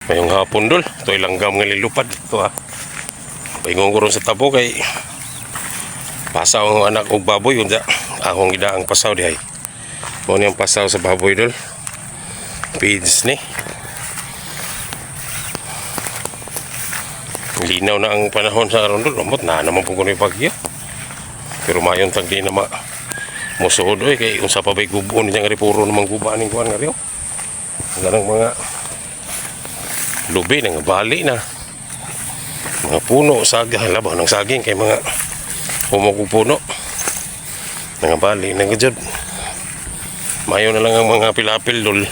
Ngayong hapon dol, ito ilanggam nga lilupad. Ito ha. Paingon ko ron sa tabo kay pasaw ang anak og baboy. Kung akong gidaang pasaw di ay. Muna yung pasaw sa baboy dol. Feeds ni. Linaw na ang panahon sa aron dol. Lamot na naman po ko yung bagyo. Pero mayon tag di na musuod oy kay unsa pa bay gubo niya nga ri puro namang gubaning kuan nga riyo. Ganang mga lubi nga bali na. Mga puno saga labaw ng saging kay mga humog puno. Nga bali na gud. Mayo na lang ang mga pilapil dol.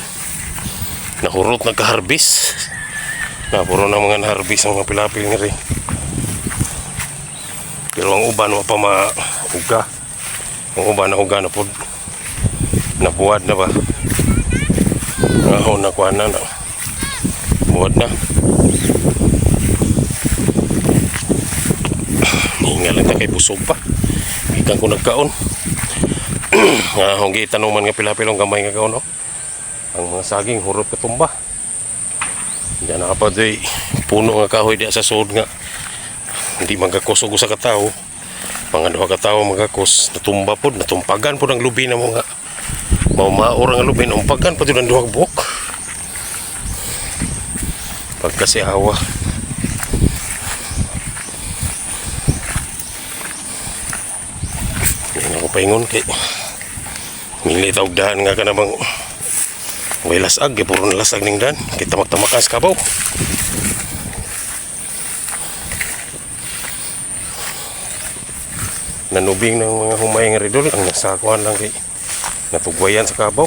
Nahurot nagka-harvest. Na puro na mga na-harvest ang mga pilapil nga ri. Pero ang uban wa pa mauga. Ang uban na uga na pod. Nabuwad na ba? Ngahon na kuan na. Buwad na. Hinga lang ta kay busog pa. Ikan ko nagkaon. Ngahon gitanuman nga pilapilong gamay nga kaon no. Ang mga saging hurot katumba. Diyan na pa day puno nga kahoy diya sa sud nga hindi magkakusog sa katao. Mga duha ka tawo magkakos natumba pod, natumpagan pod ang lubi na mga maur ang lubi, umpagan pod ang duha ka buhok. Pagkasi awa. Yan ako paingon kay milit og dahan nga ka namang way lasag, puro na lasag ning dahan kay tamak-tamakan sa kabaw. Nanubing ng mga humay nga ridol ang nasakuan lang kay natugwayan sa kabaw.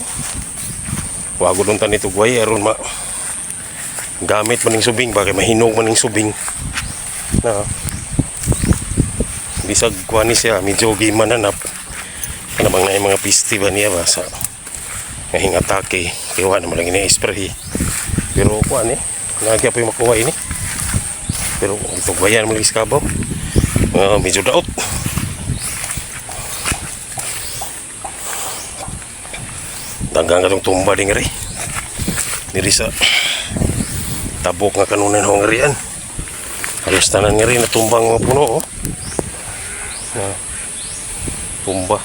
Wago dun tani tugway aron gamit maning subing bagay mahinog maning subing na bisag kuan ni siya medyo gimananap kana bang na mga pisti ba niya ba sa nga hingatake kay wa naman lang ini-spray pero kuan nagya pa yung makuha ini pero tugwayan mo lang sa kabaw medyo daot. Dagang katong tumba din nga rin diri sa tabok nga kanunan ho nga riyan halos tanan nga rin natumbang mga puno tumba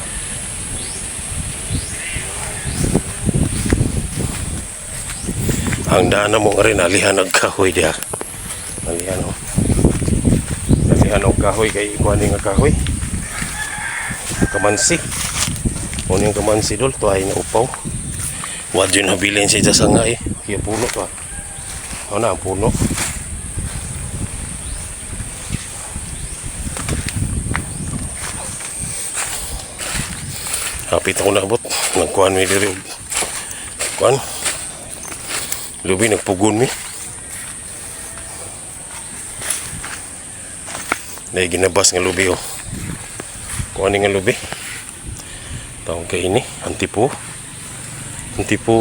ang daan mo nga rin alihan ang kahoy diya alihan ang kahoy kay ikuan nga kahoy kamansi muna yung kamansi dol tuhay na upaw. Wad yun habilin siya sa nga kaya puno pa. Ano na ang puno. Hapit ako nakabot. Nagkuhan mi diri. Kuhan. Lubi nagpugon mi. Dahil ginabas nga lubi Kuhan nga lubi. Taong kay ini. Antipo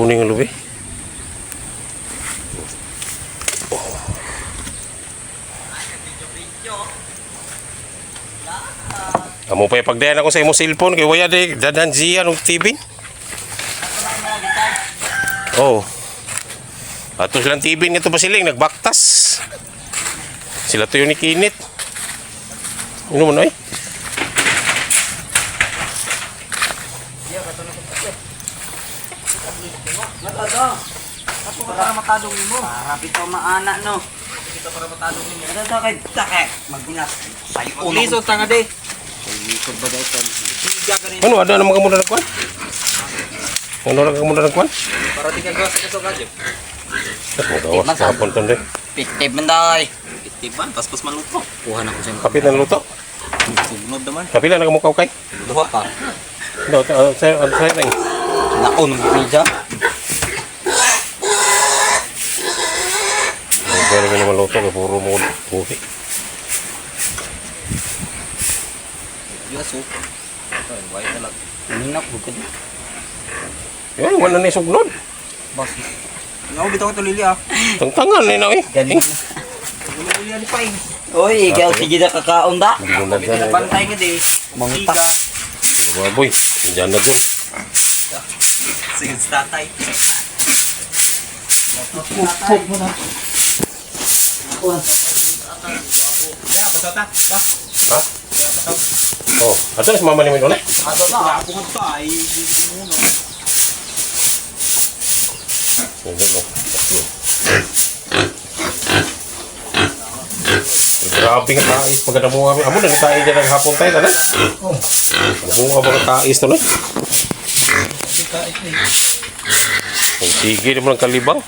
ni nga lubi. Amo pa ipagdayan ako sa imong cellphone kay waya de dadan jian og TV. Ato silang TV nito pa siling nagbaktas. Sila to yung ni Kinit. Ano mo noy? Para matadong mo. Para bitaw maana no. Kita para matadong mo. Ada ta kay takek magbinas. Sayo ulo. Liso tanga de. Likod ba daw ton? Siga ganin. Ano ada namang kamu nagkuan? Ano ra kamu nagkuan? Para di ka gawas sa kadyo. Gawas sa hapon ton de. Pitib man day. Pitib man paspas maluto. Kuha na ko sa. Kapit na luto. Sugnod naman. Kapila na kamu kay? Duha pa. No, sa lang. Naon media. Pero nga naman luto kay puro mo buhi. Yaso. Ay, why talag. Ninak bukod. Yan, wala na sugnod. Bas. Ngaw bitaw to lili Tangtangan ni na Galing. Lili ali pa. Oy, ikaw sige na kakaon da. Hindi na dyan. Pantay nga di. Mangta. Baboy, dyan na dyan. Sige, tatay. Pupok mo na. Yan, patata. Ha? Oh, ato si mama ni Min ulit. Ato na, ako nga ito ay muna. Grabe nga kais pagkada mo kami. Amo na nagtain dyan ng hapon tayo, tanan? Bunga ba ka kais to, no? Ang sige naman ang kalibang.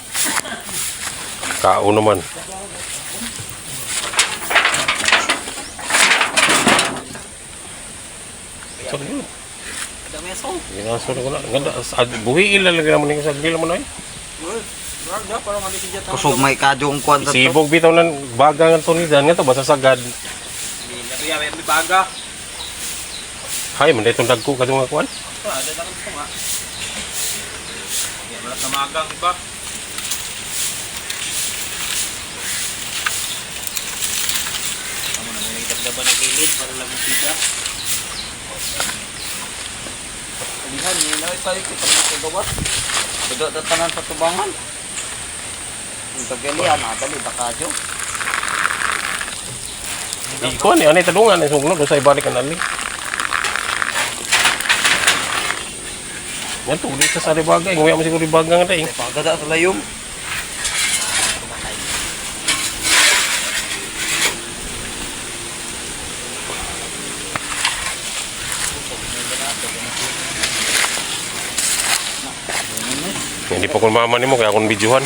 Kao naman. So, yun. Dami aso. Ginaso na ko na. Ganda. Buhi ilalagay naman yung sagdil mo na eh. Kusog may kadyo ang kwanta to. Sibog bitaw ng baga ng tunidan nga to basta sagad. May baga. Hay man itong dagko kadto nga kuan. Ada dalam ito nga. Yan, malat na magang iba. Kamu na may nagdagdaban ng gilid para lang siya. Alihan, yun na tayo kita magkagawa. Bado tatanan sa tubangan. Yung tagalian, adali, bakadyo. Iko ni anay tadungan ay suglod sa ibalik ang ali. Yan to dito sa ribaga, nguya mo siguro ribaga nga dai. Pagdada sa layom. Hindi pa kun mama nimo kaya akong videohan.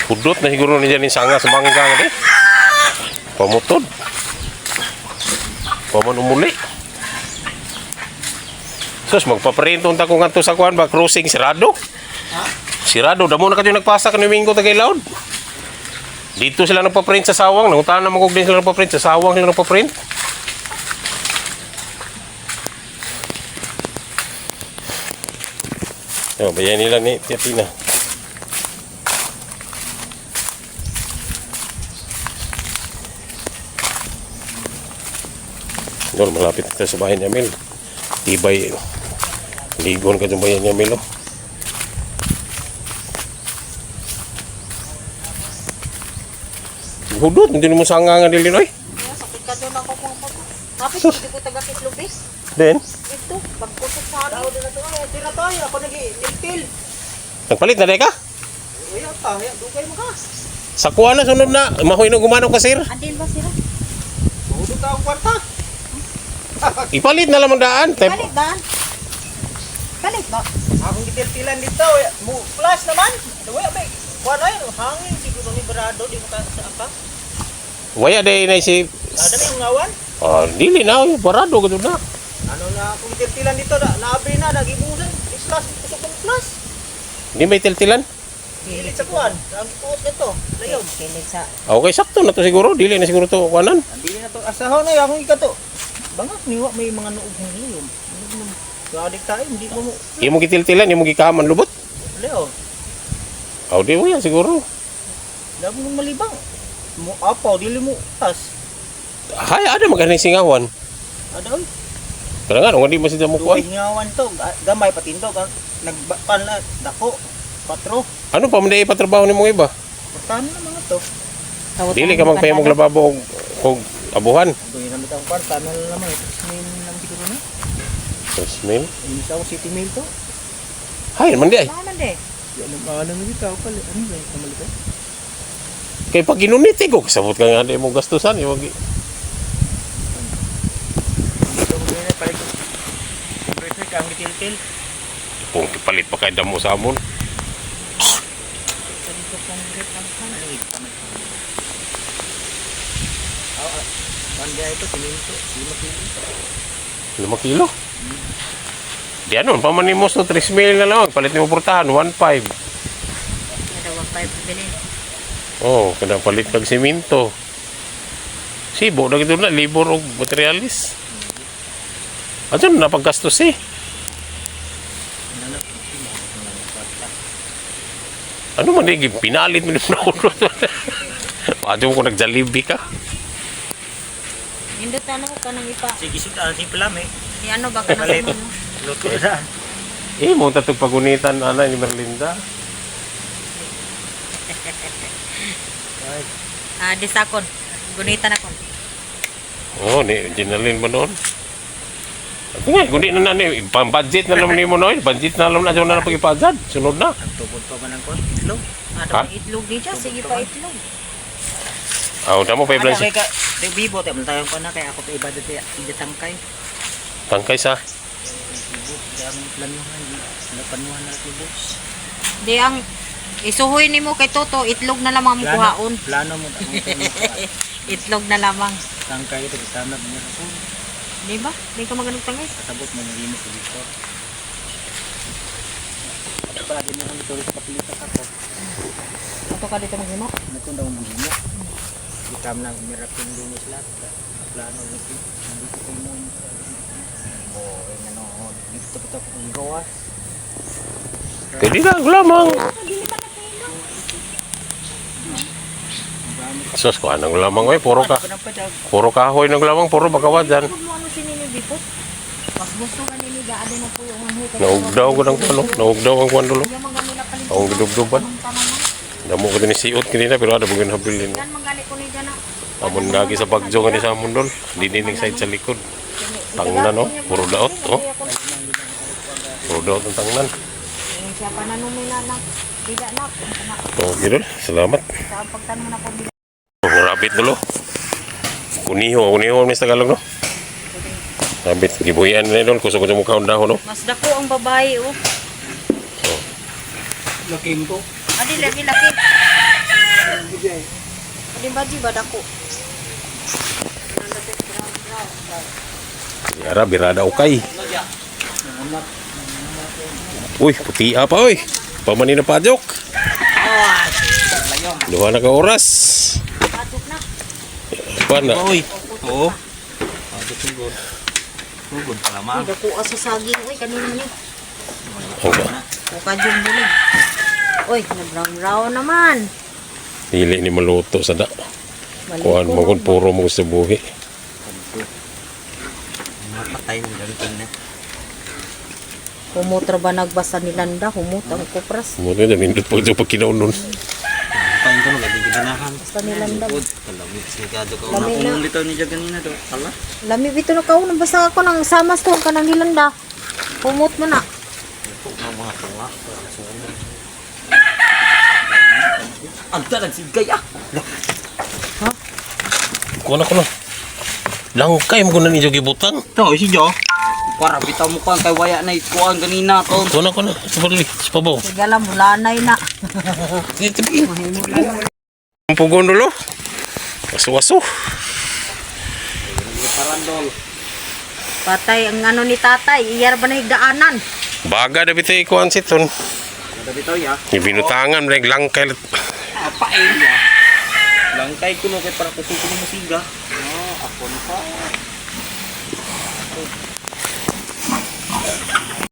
Kudot na siguro ni dyan sanga sa mangga nga dai. Pamutod. Paman umuli. Sus, magpaprint unta ko ngadto sa kuan ba crossing sirado. Sirado damo na kadyo nagpasa kan Domingo tagay loud. Dito sila nagpa-print sa sawang, nangutanan naman kog din sila nagpa-print sa sawang sila nagpa-print. Yo, bayan nila ni Tiatina. Dol, malapit kita sa bahay ni Amel. Tibay. Ligon ka sa bayan ni Amel. Oh. Hudot, hindi mo sanga nga nilin, oy. Sakit ka doon ako kung ako. Tapos hindi ko taga-kitlubis. Then, Ito, pagkusok sa akin. Di na tayo, ako nag-i-til. nagpalit na ka? Uy, ta, dugay mo ka. Sa kuha na, sunod na. Mahoy na gumanaw ka, sir. Andin ba sila? Udo ka ang kwarta. Ipalit na lang ang daan. Balik ba? Balik ba? Akong gitiltilan dito, mo plus naman. Duwa ba? Kuano yun, hangin siguro ni Barado di mo ka sa apa. Waya day na si... Ada may ngawan. Oh, dili na. Barado ka na. Ano na akong gitiltilan dito, naabri na, nagibusan. Plus, kusukong plus. Hindi may tiltilan. Hilit sa kuan, ang tuot nito. Layon. Kilig sa... Okay, sakto na to siguro. Dili na siguro to kuanan. Andili na to. Asahon na akong ikato. Bangak niwa may mga nuog ng layon. Gadik tayo, hindi mo mo. Imo gitiltilan, imo gikaman lubot. Leo, Oh, di mo yan siguro. dami mo malibang. Mo apaw, dili mo tas. Hay, ada maganing singawan. Ada oy. Kaya nga, hindi mo siya mo Duway kuan. ngawan to, gamay patindo kan nagpan na dako. Patro. Ano pa, hindi ipatrabaho ni mong iba? Portano na mga to. Dili ka magpaya mong lababo o abuhan. Doy na mitang kwarta na naman ito. May naman siguro na. First meal. Ini sa city mail to. Hay, man di ay. Naman de. Yan ang ano nito pala. Ano ba yung kamali ko? Kay pag ginunit ko, kasabot ka nga di mo gastusan. Iwag... Dito mo na pala ko. Pressure ka ang gitil-til. Kung palit pa kayo damo sa amon. Sabi ko kung grip ang kanay. Panda ito, siminto. 5 kilo. 5 kilo. Di ano, pamanimos no, 3 mil na lang. Palit mo portahan, 1.5. Nadawag 5 bilhin. Oh, kada palit kag simento. Sibo, na gito na, libor o materialis. Ano na napaggastos eh. Ano man eh, pinalit mo na ulo. Paano mo kung nag-Jollibee ka? Indot ano ko kanang ipa. Sige, sudan si Pelame. Si ano ba kanang Palit. ano? Luto na. Eh, mo tatog pagunitan, ana, ni Merlinda. Disakon. Gunitan ako. Oh, ni Ginalin mo noon. Ako nga, kundi na ni, budget na naman ni mo noon. Budget na naman na na pag-ipadad. Sunod na. Tubod pa man ang kon. Itlog. Ha? Itlog di siya. Sige pa itlog. Aw, damo pa iblan Kay siya. ka bibo tayo man tayo ko na kay ako pa iba dito ida tangkay. Tangkay sa. Bibo daming planuhan na panuhan na bibo. Di ang isuhoy nimo kay Toto, itlog na lamang mo kuhaon. Plano mo ang Itlog na lamang. tangkay ito kasama mo ko. Di ba? Di ka maganog tangay. Kasabot mo ng linis dito. Pa din mo dito sa kapilita ako. Ato ka dito maghimo. Nato daw mo mo. Ikam na mirapin linis lahat. Plano mo dito. Nandito ko mo. Oh, ano, dito pa ko ng gawas. Pwede na, lamang. Sus, ko anong lamang oy, puro kahoy ng lamang, puro bagawad dyan. Mo ano sinini dito? Pas gusto ka nini gaade na po yung ano. Naugdaw ko ng ano, naugdaw ang kwandulo. Yung mga nila palit. Ang gidubduban. Damo ko din siot kanina, pero ada bugin habilin. Yan manggali ko ni dyan na. Amon lagi sa bagjo nga ni sa mundol. Dinining side sa likod. Tangnan no, puro daot, oh. Puro daot ang tangnan. Yung siya pa nanumila na. Dida na. Oh, gidol, salamat. Sa pagtanong na po dila. Oh, rabbit dulo. Kuniho ni sa Tagalog no. Rabbit, gibuyan na idol, kusog ko sa mukha ang dahon no. Mas dako ang babae oh. Laking ko. Adi lagi laki. Adi baji ba dako? Yara, birada ukay. Uy, puti apa oy. Pamanin na pajok. Duha na ka oras. Atok na. Kuan na. Oy. Oo. Ado siguro. Tugod pa lamang. Dako sa saging oy kanina ni. Hangga. O kajong bulig. Oy, na brown naman. Dili ni maluto sa da. Kuan mo kun puro mo sa buhi. Mapatay ng ganito na. Humutra ba nagbasa ni Landa? Humutang kupras. Mo na mindot pag pag kinaon nun. Pain ko lagi ganahan. Basta ni Landa. Kalami sigado ko. Lami na. Lito ni ganina do. Hala. Lami bito na kaon. Basta ako nang samas to ka nang ni Landa. Humut mo na. Mga tunga. Ang talag sigay ah. Kuan ako na. Langkay mo kunan ni gibutan. To si Jo. Para bitaw mo kan kay waya na ikuan ganina to. Kuan ako na. Sabali, sababaw. Sigala mulanay na. Ang pugon dulo. Waso-waso. Parandol. Patay ang ano ni tatay. Iyar ba na higdaanan? Baga na bitay kuan siton. Ada bitaw ya. Ibinutangan reg langkay. Apain ya. Langkay ko no kay para kusog ko musiga. Ako na pa.